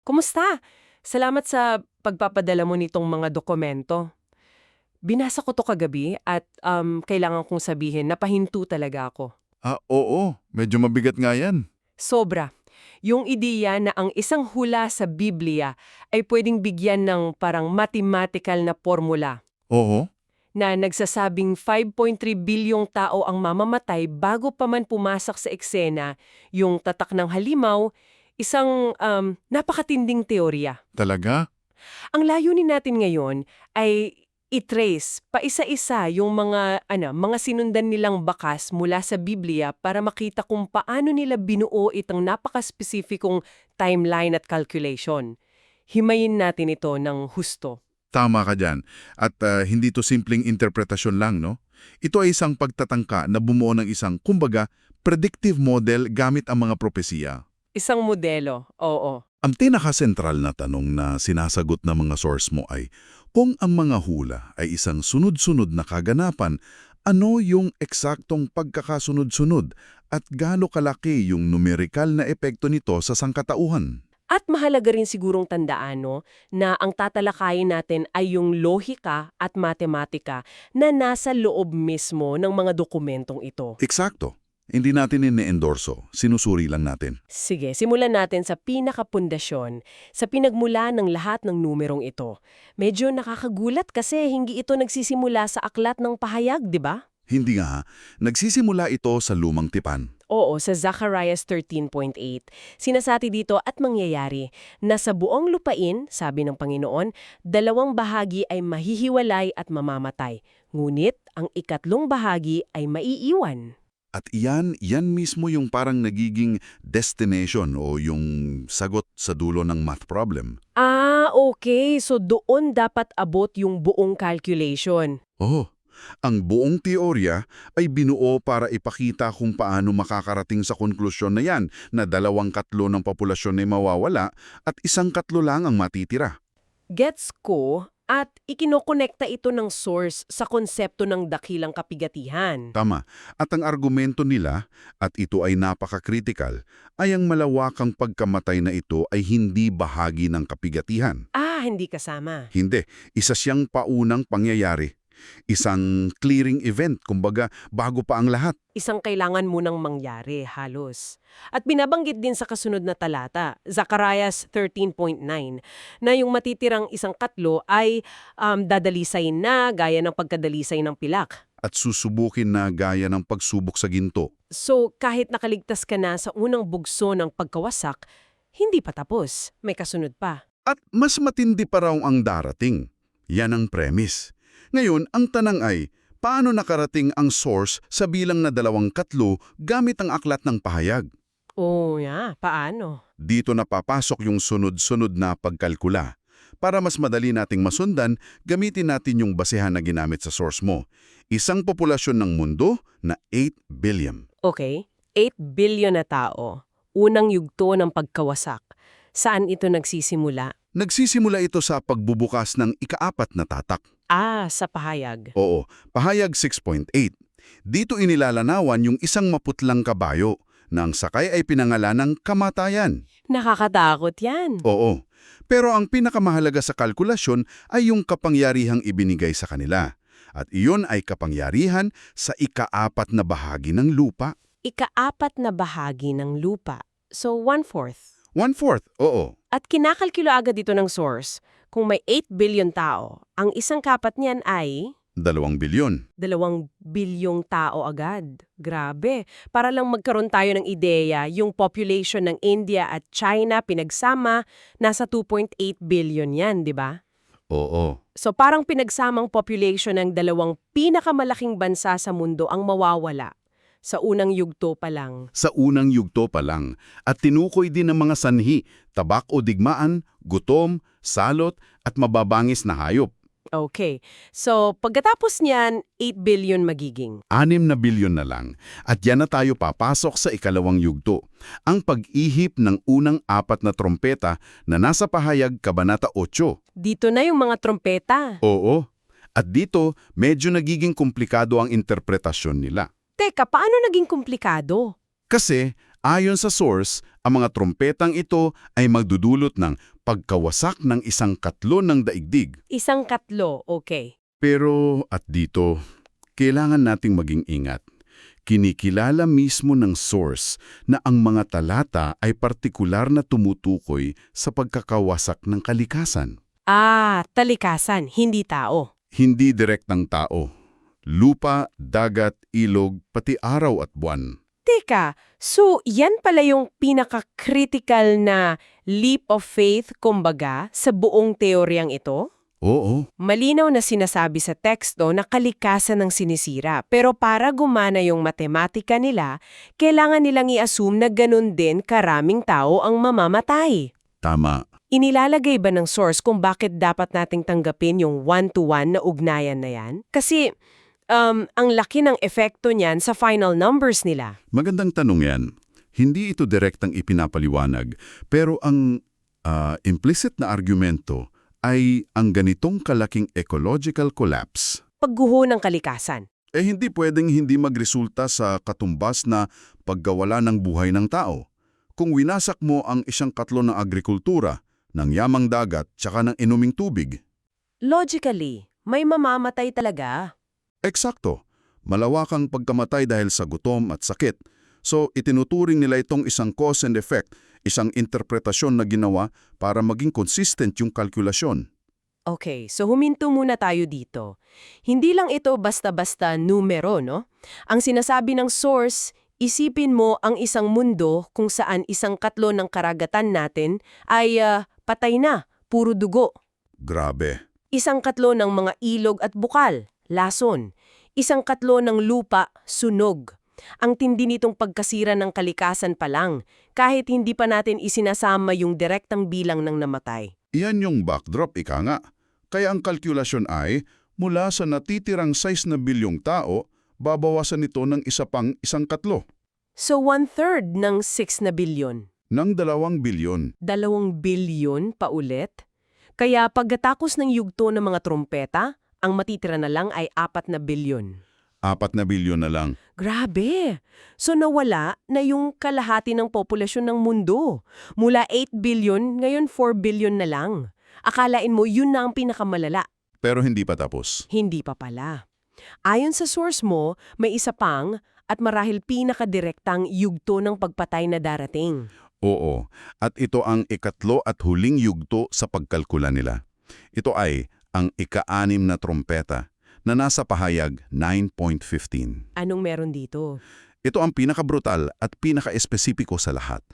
Kumusta? Salamat sa pagpapadala mo nitong mga dokumento. Binasa ko to kagabi at kailangan kong sabihin, napahinto talaga ako. Oo. Medyo mabigat nga yan. Sobra. Yung ideya na ang isang hula sa Biblia ay pwedeng bigyan ng parang mathematical na formula Oo. na nagsasabing 5.3 bilyong tao ang mamamatay bago pa man pumasak sa eksena yung tatak ng halimaw, isang napakatinding teorya. Talaga? Ang layunin natin ngayon ay i-trace paisa-isa yung mga sinundan nilang bakas mula sa Biblia para makita kung paano nila binuo itong napaka-spesifikong timeline at calculation. Himayin natin ito ng husto. Tama ka dyan. At hindi to simpleng interpretasyon lang, no? Ito ay isang pagtatangka na bumuo ng isang, kumbaga, predictive model gamit ang mga propesiya. Isang modelo, oo. Ang pinaka-sentral na tanong na sinasagot ng mga source mo ay, kung ang mga hula ay isang sunod-sunod na kaganapan, ano yung eksaktong pagkakasunod-sunod at gaano kalaki yung numerikal na epekto nito sa sangkatauhan? At mahalaga rin sigurong tandaan na ang tatalakayin natin ay yung lohika at matematika na nasa loob mismo ng mga dokumentong ito. Eksakto. Hindi natin ine-endorso, sinusuri lang natin. Sige, simulan natin sa pinakapundasyon, sa pinagmula ng lahat ng numerong ito. Medyo nakakagulat kasi hindi ito nagsisimula sa aklat ng pahayag, di ba? Hindi nga, nagsisimula ito sa lumang tipan. Oo, sa Zacharias 13.8. Sinasati dito at mangyayari na sa buong lupain, sabi ng Panginoon, dalawang bahagi ay mahihiwalay at mamamatay. Ngunit ang ikatlong bahagi ay maiiwan. At yan mismo yung parang nagiging destination o yung sagot sa dulo ng math problem. Ah, okay. So doon dapat abot yung buong calculation. Oh, ang buong teorya ay binuo para ipakita kung paano makakarating sa konklusyon na yan na 2/3 ng populasyon ay mawawala at 1/3 lang ang matitira. Gets ko at ikinokonekta ito ng source sa konsepto ng dakilang kapigatihan. Tama. At ang argumento nila, at ito ay napaka-critical, ay ang malawakang pagkamatay na ito ay hindi bahagi ng kapigatihan. Ah, hindi kasama. Hindi. Isa siyang paunang pangyayari. Isang clearing event, kumbaga, bago pa ang lahat. Isang kailangan munang mangyari, halos. At binabanggit din sa kasunod na talata, Zacharias 13.9, na yung matitirang 1/4 ay dadalisayin na gaya ng pagkadalisay ng pilak. At susubukin na gaya ng pagsubok sa ginto. So, kahit nakaligtas ka na sa unang bugso ng pagkawasak, hindi pa tapos. May kasunod pa. At mas matindi pa raw ang darating. Yan ang premise. Ngayon, ang tanang ay, paano nakarating ang source sa bilang na 2/3 gamit ang aklat ng pahayag? Oh, yeah. Paano? Dito napapasok yung sunod-sunod na pagkalkula. Para mas madali nating masundan, gamitin natin yung basehan na ginamit sa source mo. Isang populasyon ng mundo na 8 billion. Okay, 8 billion na tao. Unang yugto ng pagkawasak. Saan ito nagsisimula? Nagsisimula ito sa pagbubukas ng ika-4 na tatak. Ah, sa pahayag. Oo, pahayag 6.8. Dito inilalanawan yung isang maputlang kabayo na ang sakay ay pinangalan ng kamatayan. Nakakatakot yan. Oo, pero ang pinakamahalaga sa kalkulasyon ay yung kapangyarihang ibinigay sa kanila. At iyon ay kapangyarihan sa ika-4 na bahagi ng lupa. Ika-4 na bahagi ng lupa. So, 1/4. 1/4, oo. At kinakalkulo agad dito ng source, kung may 8 billion tao, ang isang kapat niyan ay 2 bilyon. 2 bilyong tao agad. Grabe. Para lang magkaroon tayo ng ideya, yung population ng India at China pinagsama, nasa 2.8 billion yan, di ba? Oo. So parang pinagsamang population ng dalawang pinakamalaking bansa sa mundo ang mawawala sa unang yugto pa lang. Sa unang yugto pa lang. At tinukoy din ng mga sanhi, tabak o digmaan, gutom, salot at mababangis na hayop. Okay. So pagkatapos niyan, 8 billion magiging. 6 na bilyon na lang. At yan na tayo papasok sa ikalawang yugto. Ang pag-ihip ng unang 4 na trompeta na nasa pahayag Kabanata 8. Dito na yung mga trompeta. Oo. At dito, medyo nagiging komplikado ang interpretasyon nila. Teka, paano naging komplikado? Kasi, Ayon sa source, ang mga trompetang ito ay magdudulot ng pagkawasak ng 1/4 ng daigdig. 1/4, okay. Pero at dito, kailangan nating maging ingat. Kinikilala mismo ng source na ang mga talata ay partikular na tumutukoy sa pagkakawasak ng kalikasan. Talikasan, hindi tao. Hindi direktang tao. Lupa, dagat, ilog, pati araw at buwan. Teka, so yan pala yung pinaka-critical na leap of faith, kumbaga, sa buong teoryang ito? Oo, Malinaw na sinasabi sa teksto na kalikasan ng sinisira, pero para gumana yung matematika nila, kailangan nilang i-assume na ganun din karaming tao ang mamamatay. tama. Inilalagay ba ng source kung bakit dapat nating tanggapin yung one-to-one na ugnayan na yan? Kasi ang laki ng epekto niyan sa final numbers nila. Magandang tanong yan. Hindi ito direktang ipinapaliwanag, pero ang implicit na argumento ay ang ganitong kalaking ecological collapse. Pagguho ng kalikasan. Hindi pwedeng hindi magresulta sa katumbas na paggawala ng buhay ng tao. Kung winasak mo ang 1/4 ng agrikultura, ng yamang dagat, tsaka ng inuming tubig. Logically, may mamamatay talaga. Eksakto. Malawakang pagkamatay dahil sa gutom at sakit. So, itinuturing nila itong isang cause and effect, isang interpretasyon na ginawa para maging consistent yung kalkulasyon. Okay, so huminto muna tayo dito. Hindi lang ito basta-basta numero, no? Ang sinasabi ng source, isipin mo ang isang mundo kung saan 1/4 ng karagatan natin ay patay na, puro dugo. Grabe. 1/4 ng mga ilog at bukal, lason. 1/4 ng lupa, sunog. Ang tindi nitong pagkasira ng kalikasan pa lang, kahit hindi pa natin isinasama yung direktang bilang ng namatay. Iyan yung backdrop, ika nga. Kaya ang kalkulasyon ay, mula sa natitirang 6 na bilyong tao, babawasan ito ng isa pang 1/4. So 1/3 ng 6 na bilyon. Ng 2 bilyon. 2 bilyon pa ulit? Kaya pagkatapos ng yugto ng mga trompeta, ang matitira na lang ay 4 na bilyon. 4 na bilyon na lang. Grabe! So nawala na yung kalahati ng populasyon ng mundo. Mula 8 bilyon, ngayon 4 bilyon na lang. Akalain mo yun na ang pinakamalala. Pero hindi pa tapos. Hindi pa pala. Ayon sa source mo, may isa pang at marahil pinakadirektang yugto ng pagpatay na darating. Oo. At ito ang ikatlo at huling yugto sa pagkalkula nila. Ito ay ang ika-6 na trompeta na nasa pahayag 9.15. Anong meron dito? Ito ang pinakabrutal at pinaka-espesipiko sa lahat.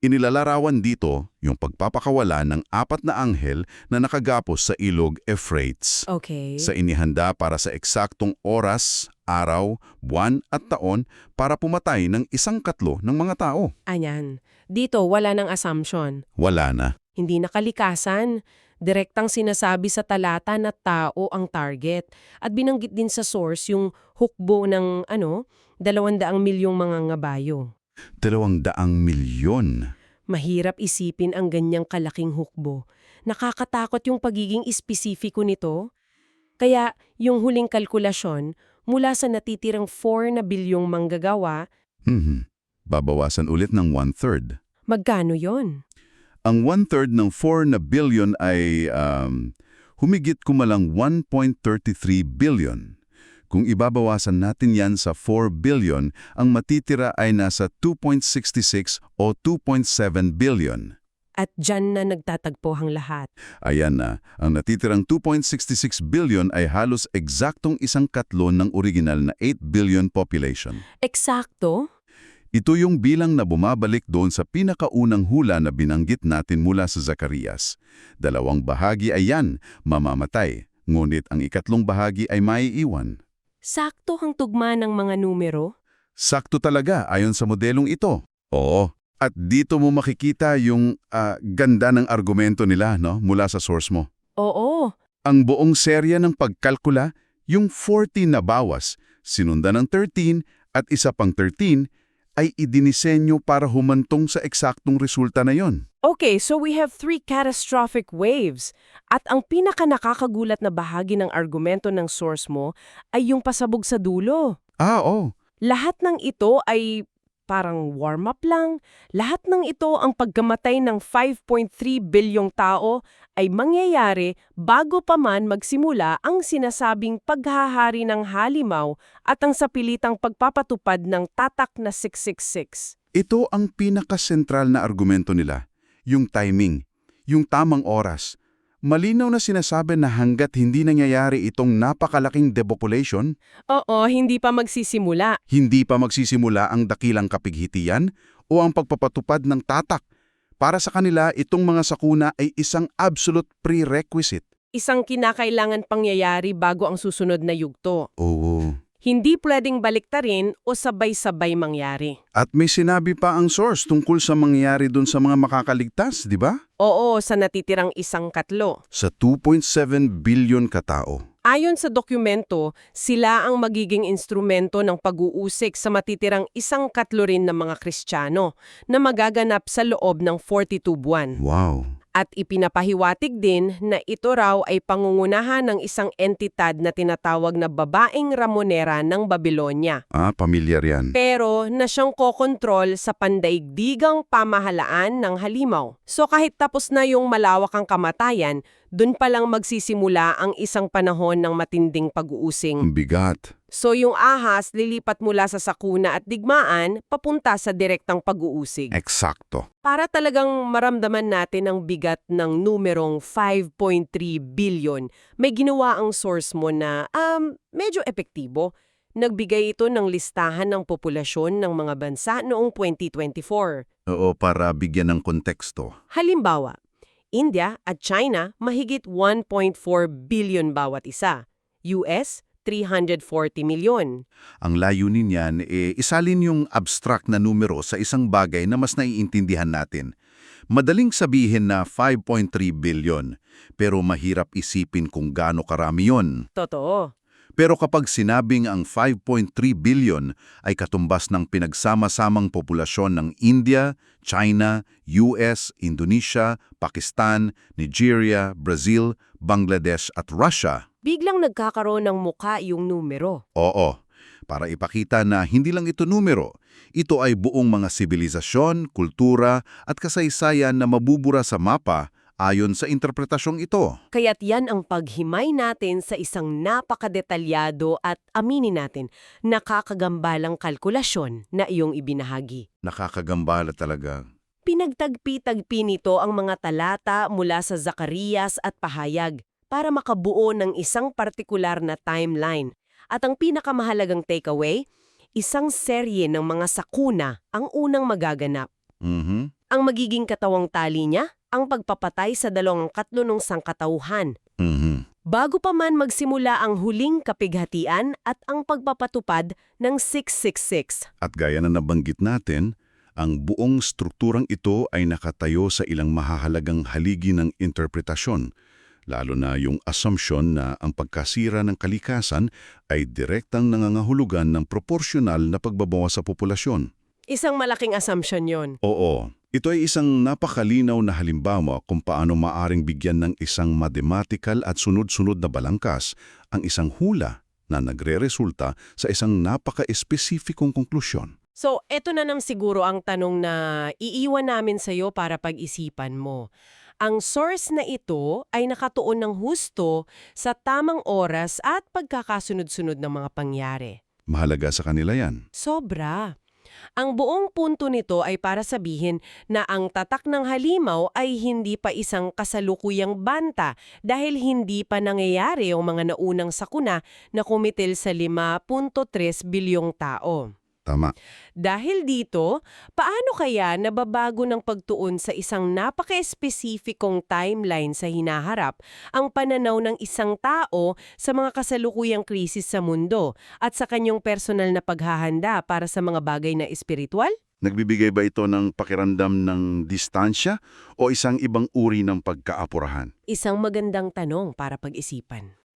Inilalarawan dito yung pagpapakawala ng 4 na anghel na nakagapos sa ilog Euphrates. Okay. Sa inihanda para sa eksaktong oras, araw, buwan at taon para pumatay ng 1/4 ng mga tao. Anyan. Dito, wala ng assumption. Wala na. Hindi na kalikasan. Direktang sinasabi sa talata na tao ang target. At binanggit din sa source yung hukbo ng 200 milyong mga ngabayo. 200 milyon. Mahirap isipin ang ganyang kalaking hukbo. Nakakatakot yung pagiging espesifiko nito. Kaya yung huling kalkulasyon, mula sa natitirang 4 na bilyong manggagawa, Babawasan ulit ng 1/3. magkano yon? Ang 1/3 ng 4 na billion ay humigit kumalang 1.33 billion. Kung ibabawasan natin yan sa 4 billion, ang matitira ay nasa 2.66 o 2.7 billion. At dyan na nagtatagpo ang lahat. Ayan na, ang natitirang 2.66 billion ay halos eksaktong 1/4 ng original na 8 billion population. Eksakto? Ito yung bilang na bumabalik doon sa pinakaunang hula na binanggit natin mula sa Zacarias. 2 bahagi ay yan, mamamatay, ngunit ang ikatlong bahagi ay maiiwan. Sakto ang tugma ng mga numero? Sakto talaga ayon sa modelong ito. Oo, at dito mo makikita yung ganda ng argumento nila mula sa source mo. Oo. Ang buong serya ng pagkalkula, yung 40 na bawas, sinundan ng 13 at isa pang 13, ay idinisenyo para humantong sa eksaktong resulta na yon. Okay, so we have 3 catastrophic waves. At ang pinaka-nakakagulat na bahagi ng argumento ng source mo ay yung pasabog sa dulo. Oo. Lahat ng ito ay parang warm-up lang. Lahat ng ito, ang pagkamatay ng 5.3 bilyong tao, ay mangyayari bago pa man magsimula ang sinasabing paghahari ng halimaw at ang sapilitang pagpapatupad ng tatak na 666. Ito ang pinakasentral na argumento nila, yung timing, yung tamang oras. Malinaw na sinasabi na hanggat hindi nangyayari itong napakalaking depopulation, Oo, hindi pa magsisimula. hindi pa magsisimula ang dakilang kapighitian o ang pagpapatupad ng tatak. Para sa kanila, itong mga sakuna ay isang absolute prerequisite. Isang kinakailangan pangyayari bago ang susunod na yugto. Oo. Hindi pwedeng baliktarin o sabay-sabay mangyari. At may sinabi pa ang source tungkol sa mangyayari dun sa mga makakaligtas, di ba? Oo, sa natitirang 1/4. Sa 2.7 billion katao. Ayon sa dokumento, sila ang magiging instrumento ng pag-uusik sa matitirang 1/4 rin ng mga Kristiyano na magaganap sa loob ng 42 buwan. Wow. At ipinapahiwatig din na ito raw ay pangungunahan ng isang entidad na tinatawag na babaeng Ramonera ng Babylonia. Pamilyar yan. Pero na siyang kokontrol sa pandaigdigang pamahalaan ng halimaw. So kahit tapos na yung malawakang kamatayan, dun palang magsisimula ang isang panahon ng matinding pag-uusing. Ang bigat. So yung ahas lilipat mula sa sakuna at digmaan papunta sa direktang pag-uusig. Eksakto. Para talagang maramdaman natin ang bigat ng numerong 5.3 billion, may ginawa ang source mo na medyo epektibo. Nagbigay ito ng listahan ng populasyon ng mga bansa noong 2024. Oo, para bigyan ng konteksto. Halimbawa, India at China mahigit 1.4 billion bawat isa. US, 340 milyon. Ang layunin niyan, isalin yung abstract na numero sa isang bagay na mas naiintindihan natin. Madaling sabihin na 5.3 billion, pero mahirap isipin kung gaano karami yon. Totoo. Pero kapag sinabing ang 5.3 billion ay katumbas ng pinagsama-samang populasyon ng India, China, US, Indonesia, Pakistan, Nigeria, Brazil, Bangladesh at Russia. Biglang nagkakaroon ng muka yung numero. Oo, para ipakita na hindi lang ito numero, ito ay buong mga sibilisasyon, kultura at kasaysayan na mabubura sa mapa ayon sa interpretasyong ito. Kaya't yan ang paghimay natin sa isang napakadetalyado at aminin natin, nakakagambalang kalkulasyon na iyong ibinahagi. Nakakagambala talaga. Pinagtagpi-tagpi nito ang mga talata mula sa Zacarias at Pahayag para makabuo ng isang partikular na timeline. At ang pinakamahalagang takeaway, isang serye ng mga sakuna ang unang magaganap. Ang magiging katawang tali niya, ang pagpapatay sa 2 ng sangkatauhan. Bago pa man magsimula ang huling kapighatian at ang pagpapatupad ng 666. At gaya na nabanggit natin, ang buong strukturang ito ay nakatayo sa ilang mahahalagang haligi ng interpretasyon, lalo na yung assumption na ang pagkasira ng kalikasan ay direktang nangangahulugan ng proporsyonal na pagbabawas sa populasyon. Isang malaking assumption yon. Oo, ito ay isang napakalinaw na halimbawa kung paano maaring bigyan ng isang mathematical at sunod-sunod na balangkas ang isang hula na nagre-resulta sa isang napaka-espesipikong konklusyon. So, eto na siguro ang tanong na iiwan namin sa iyo para pag-isipan mo. Ang source na ito ay nakatuon ng husto sa tamang oras at pagkakasunod-sunod ng mga pangyari. Mahalaga sa kanila yan. Sobra. Ang buong punto nito ay para sabihin na ang tatak ng halimaw ay hindi pa isang kasalukuyang banta dahil hindi pa nangyayari ang mga naunang sakuna na kumitil sa 5.3 bilyong tao. Tama. Dahil dito, paano kaya nababago ng pagtuon sa isang napaka-espesifikong timeline sa hinaharap ang pananaw ng isang tao sa mga kasalukuyang krisis sa mundo at sa kanyang personal na paghahanda para sa mga bagay na espiritual? Nagbibigay ba ito ng pakiramdam ng distansya o isang ibang uri ng pagkaapurahan? Isang magandang tanong para pag-isipan.